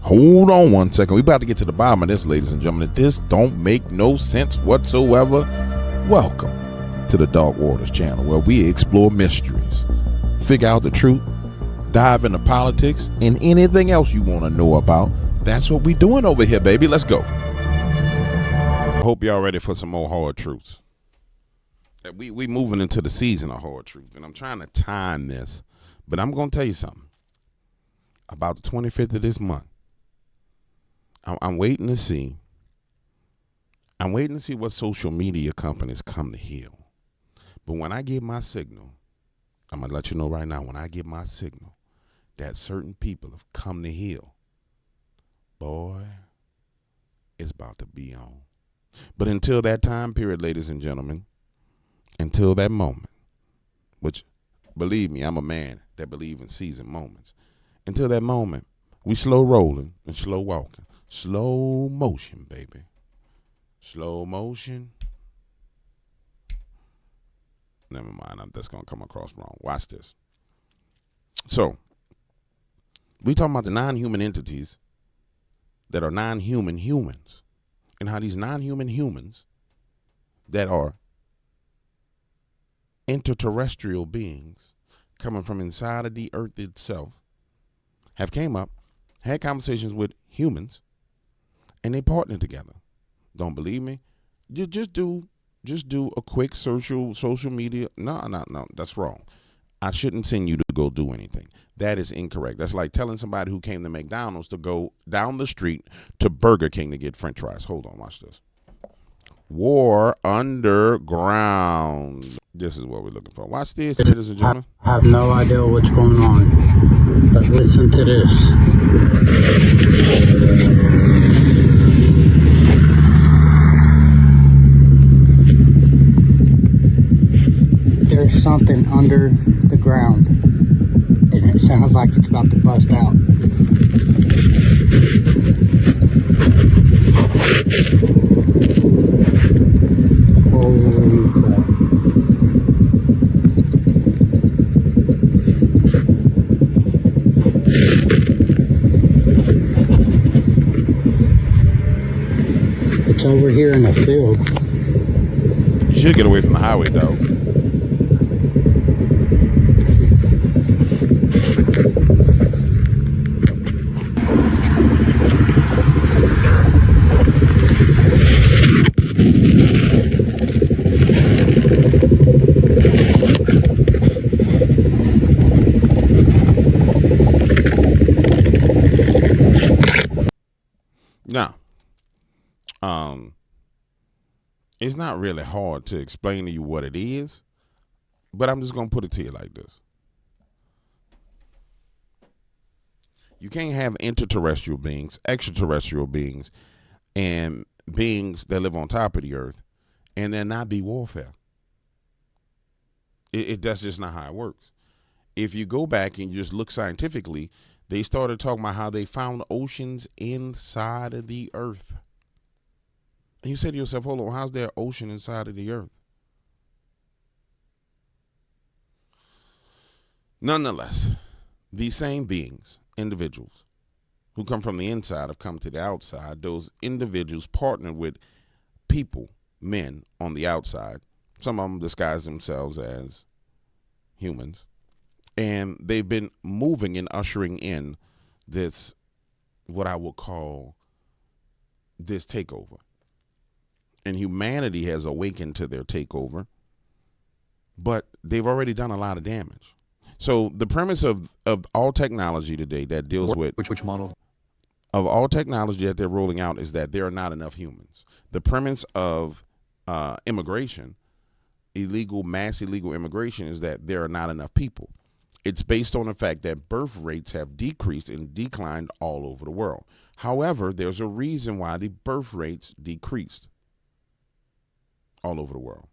Hold on one second. We about to get to the bottom of this, ladies and gentlemen. This don't make no sense whatsoever. Welcome to the Dark Waters channel, where we explore mysteries, figure out the truth, dive into politics, and anything else you want to know about. That's what we doing over here, baby. Let's go. Hope y'all ready for some more hard truths. We moving into the season of hard truth, and I'm trying to time this, but I'm going to tell you something. About the 25th of this month, I'm waiting to see. I'm waiting to see what social media companies come to heal. But when I give my signal, I'm going to let you know right now, when I give my signal that certain people have come to heal, boy, it's about to be on. But until that time period, ladies and gentlemen, until that moment, which, believe me, I'm a man that believes in season moments. Until that moment, we slow rolling and slow walking. Slow motion, baby. Slow motion. Never mind, that's going to come across wrong. Watch this. So, we talking about the non-human entities that are non-human humans, and how these non-human humans that are interterrestrial beings coming from inside of the earth itself have came up, had conversations with humans, and they partnered together. Don't believe me? You just do a quick social media. No, that's wrong. I shouldn't send you to go do anything. That is incorrect. That's like telling somebody who came to McDonald's to go down the street to Burger King to get French fries. Hold on, watch this. War underground. This is what we're looking for. Watch this, ladies and gentlemen. I have no idea what's going on, but listen to this. There's something under the ground, and it sounds like it's about to bust out. Holy crap. It's over here in the field. You should get away from the highway, though. Now, it's not really hard to explain to you what it is, but I'm just going to put it to you like this. You can't have interterrestrial beings, extraterrestrial beings, and beings that live on top of the earth, and there not be warfare. That's just not how it works. If you go back and you just look scientifically, they started talking about how they found oceans inside of the earth. And you say to yourself, hold on, how's there an ocean inside of the earth? Nonetheless, these same beings, individuals who come from the inside have come to the outside. Those individuals partnered with people, men on the outside. Some of them disguise themselves as humans. And they've been moving and ushering in this, what I would call this takeover. And humanity has awakened to their takeover, but they've already done a lot of damage. So the premise of all technology today that deals with which model of all technology that they're rolling out is that there are not enough humans. The premise of immigration, mass illegal immigration, is that there are not enough people. It's based on the fact that birth rates have decreased and declined all over the world. However, there's a reason why the birth rates decreased all over the world.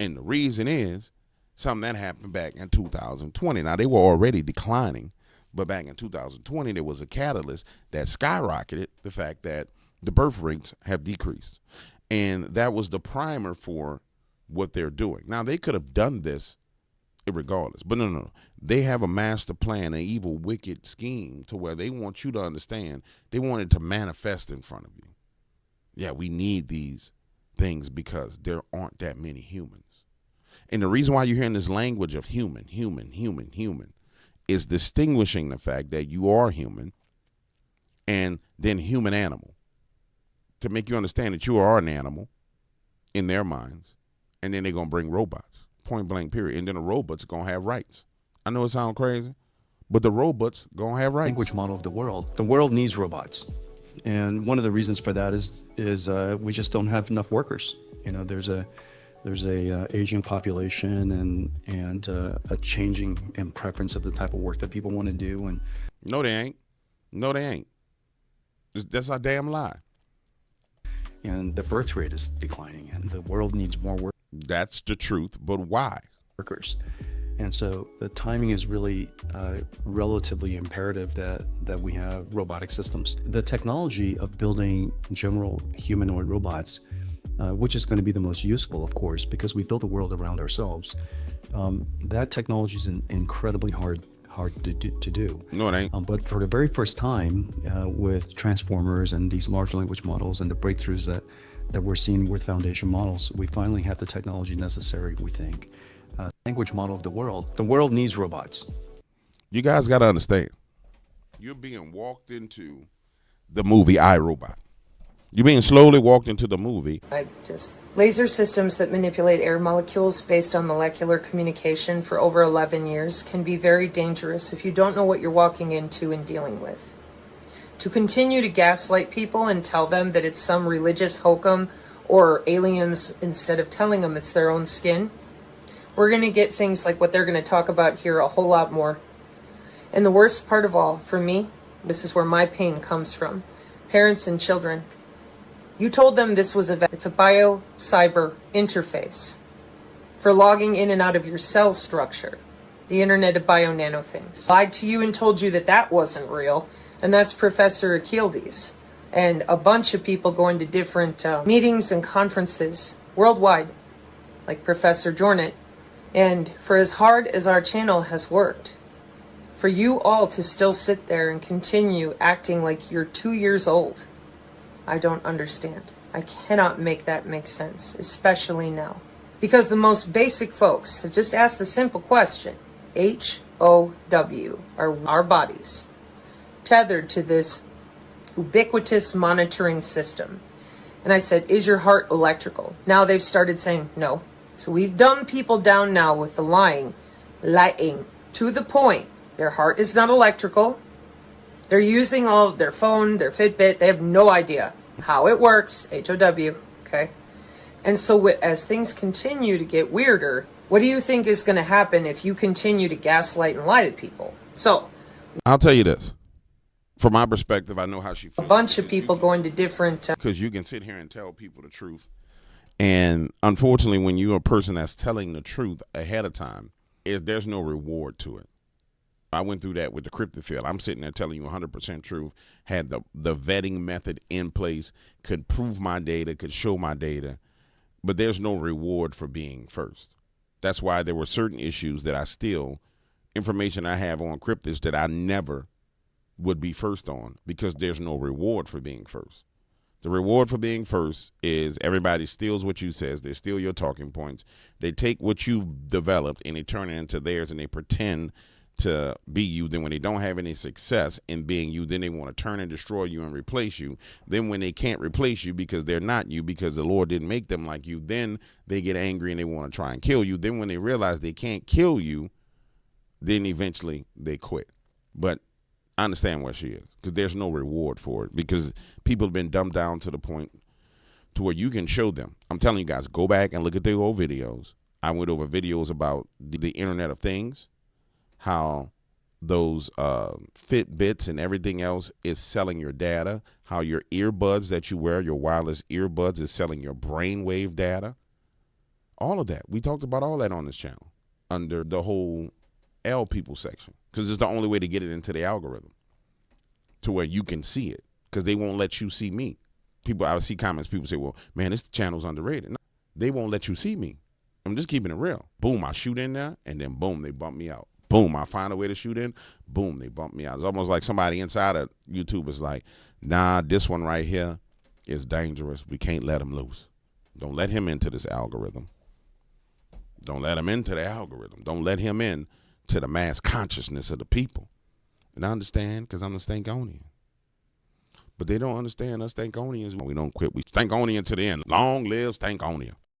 And the reason is something that happened back in 2020. Now, they were already declining, but back in 2020, there was a catalyst that skyrocketed the fact that the birth rates have decreased. And that was the primer for what they're doing. Now, they could have done this regardless. But no. They have a master plan, an evil, wicked scheme to where they want you to understand. They want it to manifest in front of you. Yeah, we need these things because there aren't that many humans. And the reason why you're hearing this language of human is distinguishing the fact that you are human and then human animal, to make you understand that you are an animal in their minds. And then they're going to bring robots, point blank period. And then the robots are going to have rights. I know it sounds crazy, but the robots going to have rights. Language model of the world. The world needs robots. And one of the reasons for that is we just don't have enough workers. You know, there's a aging population and a changing in preference of the type of work that people want to do. And no, they ain't. That's a damn lie. And the birth rate is declining, and the world needs more work. That's the truth, but why? Workers. And so the timing is really relatively imperative that we have robotic systems. The technology of building general humanoid robots, which is going to be the most useful, of course, because we build a world around ourselves. That technology is incredibly hard to do. No, it ain't. But for the very first time, with transformers and these large language models and the breakthroughs that we're seeing with foundation models, we finally have the technology necessary, we think. Language model of the world. The world needs robots. You guys got to understand. You're being walked into the movie iRobot. You're being slowly walked into the movie. Laser systems that manipulate air molecules based on molecular communication for over 11 years can be very dangerous if you don't know what you're walking into and dealing with. To continue to gaslight people and tell them that it's some religious hokum or aliens instead of telling them it's their own skin, we're going to get things like what they're going to talk about here a whole lot more. And the worst part of all, for me, this is where my pain comes from, parents and children. You told them this was it's a bio-cyber interface for logging in and out of your cell structure, the Internet of Bio-Nano Things. Lied to you and told you that that wasn't real, and that's Professor Achildes and a bunch of people going to different meetings and conferences worldwide, like Professor Jornet. And for as hard as our channel has worked, for you all to still sit there and continue acting like you're 2 years old, I don't understand. I cannot make that make sense, especially now. Because the most basic folks have just asked the simple question, HOW, are our bodies tethered to this ubiquitous monitoring system? And I said, is your heart electrical? Now they've started saying no. So we've dumbed people down now with the lying to the point. Their heart is not electrical. They're using all of their phone, their Fitbit. They have no idea how it works, HOW, okay? And so as things continue to get weirder, what do you think is going to happen if you continue to gaslight and lie to people? So I'll tell you this. From my perspective, I know how she feels. A bunch of people going to different... Because you can sit here and tell people the truth. And unfortunately, when you're a person that's telling the truth ahead of time, there's no reward to it. I went through that with the cryptid field. I'm sitting there telling you 100% truth, had the vetting method in place, could prove my data, could show my data, but there's no reward for being first. That's why there were certain issues that information I have on cryptids that I never would be first on, because there's no reward for being first. The reward for being first is everybody steals what you says. They steal your talking points. They take what you've developed and they turn it into theirs, and they pretend to be you. Then when they don't have any success in being you, then they want to turn and destroy you and replace you. Then when they can't replace you because they're not you, because the Lord didn't make them like you, then they get angry and they want to try and kill you. Then when they realize they can't kill you, then eventually they quit. But I understand where she is, because there's no reward for it, because people have been dumbed down to the point to where you can show them. I'm telling you guys, go back and look at the old videos. I went over videos about the Internet of Things, how those Fitbits and everything else is selling your data, how your earbuds that you wear, your wireless earbuds, is selling your brainwave data. All of that. We talked about all that on this channel under the whole L people section, because it's the only way to get it into the algorithm to where you can see it, because they won't let you see me. I see comments, people say, well, man, this channel's underrated. No, they won't let you see me. I'm just keeping it real. Boom, I shoot in there, and then boom, they bump me out. Boom, I find a way to shoot in. Boom, they bump me out. It's almost like somebody inside of YouTube is like, nah, this one right here is dangerous. We can't let him loose. Don't let him into this algorithm. Don't let him into the algorithm. Don't let him in to the mass consciousness of the people. And I understand, because I'm a Stankonian. But they don't understand us Stankonians. We don't quit. We Stankonian to the end. Long live Stankonia.